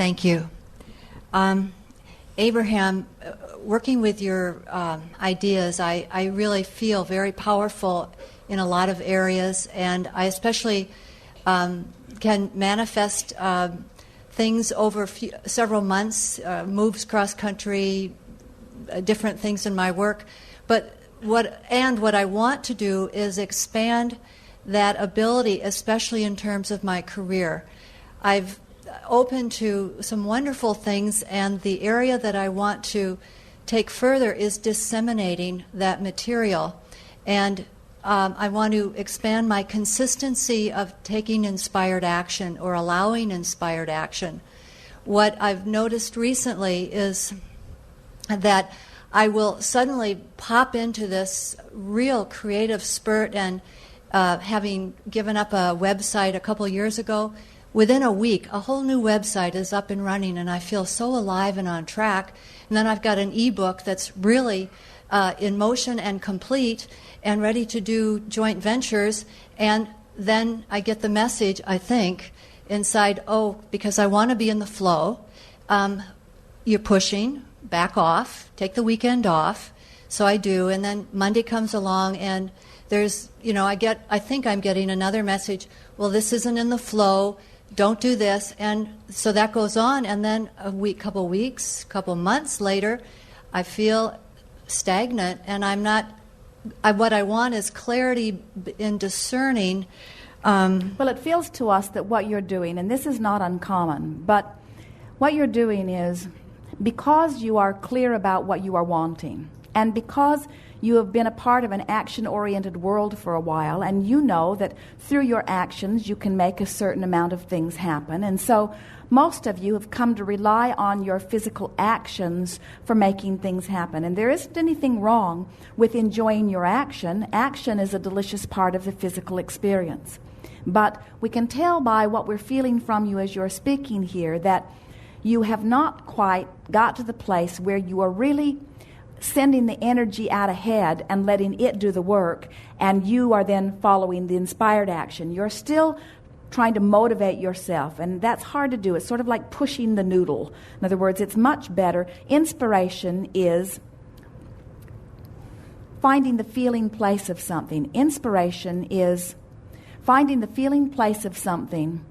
Thank you. Abraham, working with your ideas, I really feel very powerful in a lot of areas, and I especially can manifest things over several months, moves cross-country, different things in my work. But what I want to do is expand that ability, especially in terms of my career. I've open to some wonderful things, and the area that I want to take further is disseminating that material. And I want to expand my consistency of taking inspired action or allowing inspired action. What I've noticed recently is that I will suddenly pop into this real creative spurt, and having given up a website a couple years ago, within a week, a whole new website is up and running, and I feel so alive and on track. And then I've got an ebook that's really in motion and complete and ready to do joint ventures. And then I get the message, I think, inside, because I want to be in the flow, you're pushing, back off, take the weekend off. So I do, and then Monday comes along, and there's, I think I'm getting another message, well, this isn't in the flow, don't do this. And so that goes on, and then couple weeks, couple months later, I feel stagnant, and what I want is clarity in discerning. Well, it feels to us that what you're doing, and this is not uncommon, but what you're doing is, because you are clear about what you are wanting, and because you have been a part of an action-oriented world for a while, and you know that through your actions you can make a certain amount of things happen. And so most of you have come to rely on your physical actions for making things happen. And there isn't anything wrong with enjoying your action. Action is a delicious part of the physical experience. But we can tell by what we're feeling from you as you're speaking here that you have not quite got to the place where you are really sending the energy out ahead and letting it do the work, and you are then following the inspired action. You're still trying to motivate yourself, and that's hard to do. It's sort of like pushing the noodle. In other words, it's much better. Inspiration is finding the feeling place of something. Inspiration is finding the feeling place of something,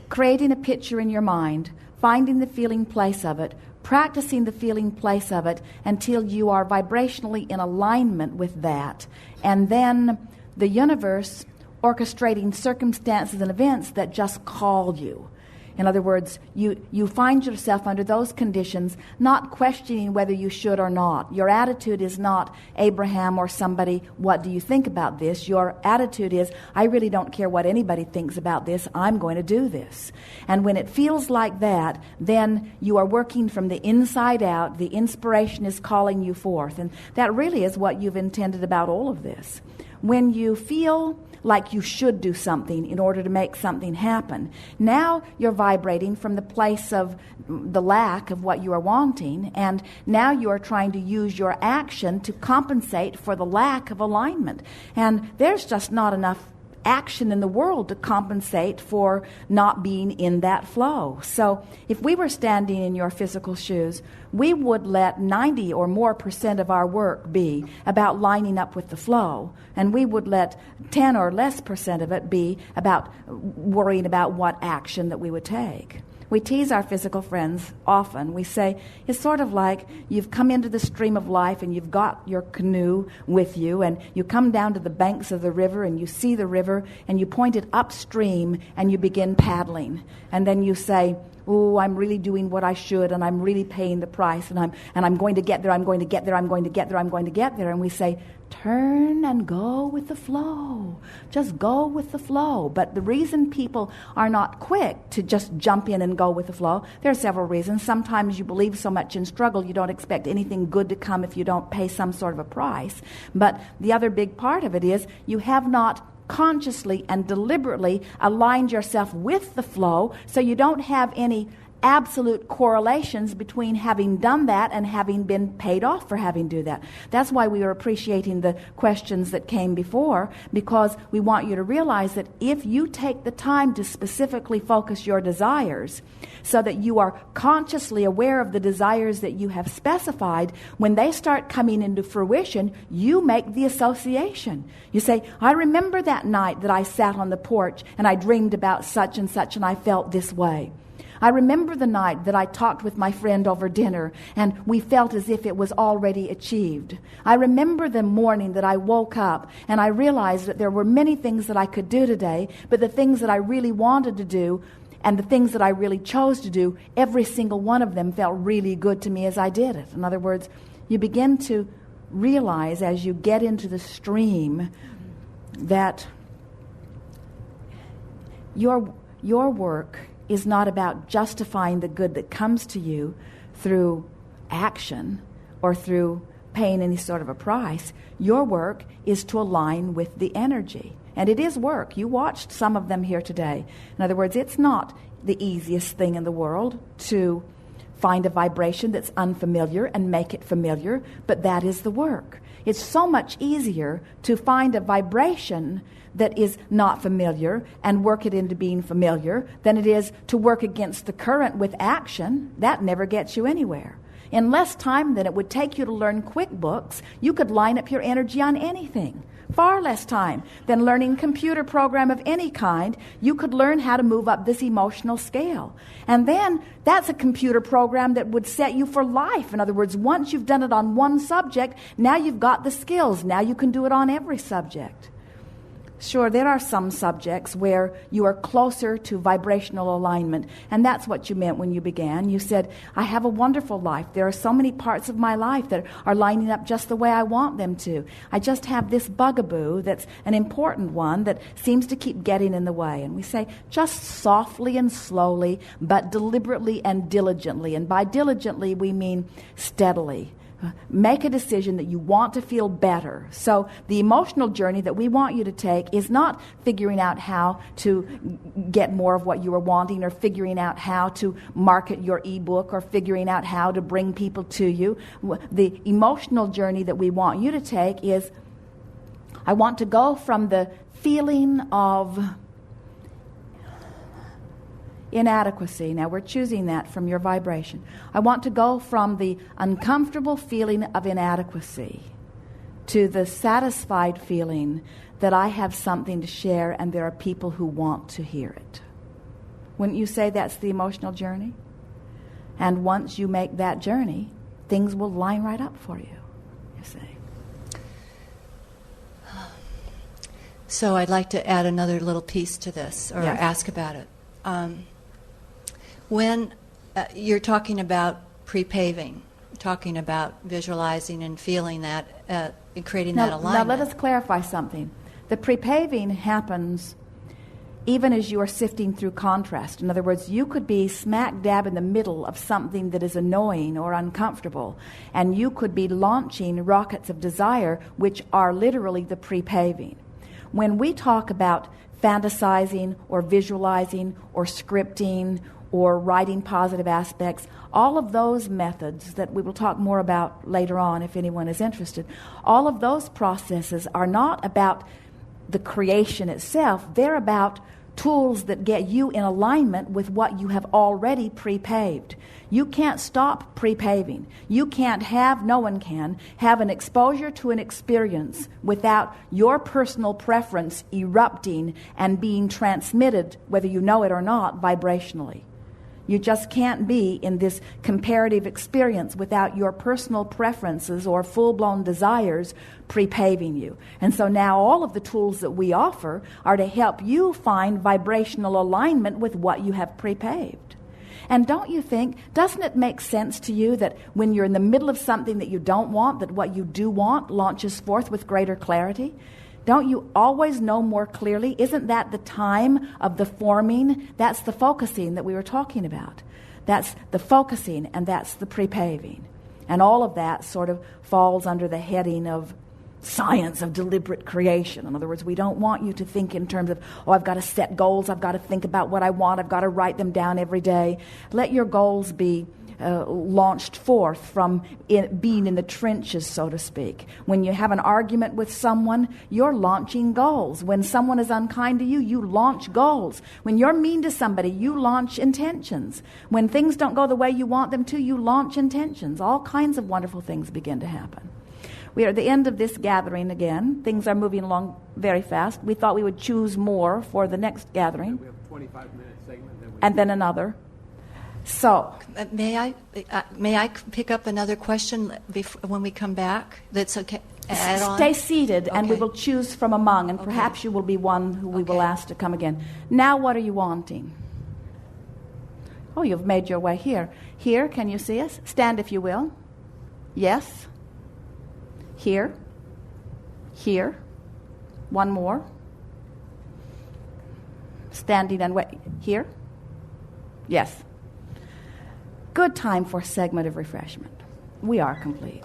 creating a picture in your mind, finding the feeling place of it, practicing the feeling place of it until you are vibrationally in alignment with that. And then the universe orchestrating circumstances and events that just call you. In other words, you find yourself under those conditions not questioning whether you should or not. Your attitude is not, Abraham or somebody, what do you think about this? Your attitude is, I really don't care what anybody thinks about this. I'm going to do this. And when it feels like that, then you are working from the inside out. The inspiration is calling you forth. And that really is what you've intended about all of this. When you feel like you should do something in order to make something happen, now you're vibrating from the place of the lack of what you are wanting, and now you are trying to use your action to compensate for the lack of alignment. And there's just not enough action in the world to compensate for not being in that flow. So if we were standing in your physical shoes, we would let 90 or more % of our work be about lining up with the flow, and we would let 10 or less % of it be about worrying about what action that we would take. We tease our physical friends often. We say, it's sort of like you've come into the stream of life and you've got your canoe with you, and you come down to the banks of the river and you see the river and you point it upstream and you begin paddling. And then you say, oh, I'm really doing what I should, and I'm really paying the price, and I'm going to get there, I'm going to get there, I'm going to get there, I'm going to get there. And we say, turn and go with the flow. Just go with the flow. But the reason people are not quick to just jump in and go with the flow, there are several reasons. Sometimes you believe so much in struggle, you don't expect anything good to come if you don't pay some sort of a price. But the other big part of it is you have not consciously and deliberately aligned yourself with the flow, so you don't have any absolute correlations between having done that and having been paid off for having do that. That's why we are appreciating the questions that came before, because we want you to realize that if you take the time to specifically focus your desires so that you are consciously aware of the desires that you have specified, when they start coming into fruition, you make the association. You say, I remember that night that I sat on the porch and I dreamed about such and I felt this way. I remember the night that I talked with my friend over dinner and we felt as if it was already achieved. I remember the morning that I woke up and I realized that there were many things that I could do today, but the things that I really wanted to do and the things that I really chose to do, every single one of them felt really good to me as I did it. In other words, you begin to realize as you get into the stream that your work is not about justifying the good that comes to you through action or through paying any sort of a price. Your work is to align with the energy. And it is work. You watched some of them here today. In other words, it's not the easiest thing in the world to find a vibration that's unfamiliar and make it familiar, but that is the work. It's so much easier to find a vibration that is not familiar and work it into being familiar than it is to work against the current with action. That never gets you anywhere. In less time than it would take you to learn QuickBooks, you could line up your energy on anything. Far less time than learning computer program of any kind. You could learn how to move up this emotional scale. And then that's a computer program that would set you for life. In other words, once you've done it on one subject, now you've got the skills. Now you can do it on every subject. Sure, there are some subjects where you are closer to vibrational alignment, and that's what you meant when you began. You said, I have a wonderful life. There are so many parts of my life that are lining up just the way I want them to. I just have this bugaboo that's an important one that seems to keep getting in the way. And we say, just softly and slowly, but deliberately and diligently. And by diligently, we mean steadily. Make a decision that you want to feel better. So the emotional journey that we want you to take is not figuring out how to get more of what you are wanting or figuring out how to market your ebook or figuring out how to bring people to you. The emotional journey that we want you to take is, I want to go from the feeling of inadequacy. Now we're choosing that from your vibration. I want to go from the uncomfortable feeling of inadequacy to the satisfied feeling that I have something to share and there are people who want to hear it. Wouldn't you say that's the emotional journey? And once you make that journey, things will line right up for you, you see. So I'd like to add another little piece to this, or ask about it. When you're talking about prepaving, talking about visualizing and feeling that, and creating that alignment. Now let us clarify something. The prepaving happens even as you are sifting through contrast. In other words, you could be smack dab in the middle of something that is annoying or uncomfortable, and you could be launching rockets of desire, which are literally the prepaving. When we talk about fantasizing or visualizing or scripting or writing positive aspects, all of those methods that we will talk more about later on if anyone is interested, all of those processes are not about the creation itself. They're about tools that get you in alignment with what you have already prepaved. You can't stop prepaving. You can't have, no one can, have an exposure to an experience without your personal preference erupting and being transmitted, whether you know it or not, vibrationally. You just can't be in this comparative experience without your personal preferences or full-blown desires prepaving you. And so now all of the tools that we offer are to help you find vibrational alignment with what you have prepaved. And don't you think, doesn't it make sense to you that when you're in the middle of something that you don't want, that what you do want launches forth with greater clarity? Don't you always know more clearly? Isn't that the time of the forming? That's the focusing that we were talking about. That's the focusing, and that's the prepaving. And all of that sort of falls under the heading of science of deliberate creation. In other words, we don't want you to think in terms of, oh, I've got to set goals, I've got to think about what I want, I've got to write them down every day. Let your goals be launched forth from being in the trenches, so to speak. When you have an argument with someone, you're launching goals. When someone is unkind to you, you launch goals. When you're mean to somebody, you launch intentions. When things don't go the way you want them to, you launch intentions. All kinds of wonderful things begin to happen. We are at the end of this gathering again. Things are moving along very fast. We thought we would choose more for the next gathering. We have a 25-minute segment. And then another. So, may I pick up another question when we come back? That's okay. Add on? Stay seated, Okay. and we will choose from among, and perhaps you will be one who we will ask to come again. Now, what are you wanting? Oh, you've made your way here. Here, can you see us? Stand if you will. Yes. Here. Here. One more. Standing and wait. Here. Yes. Good time for a segment of refreshment. We are complete.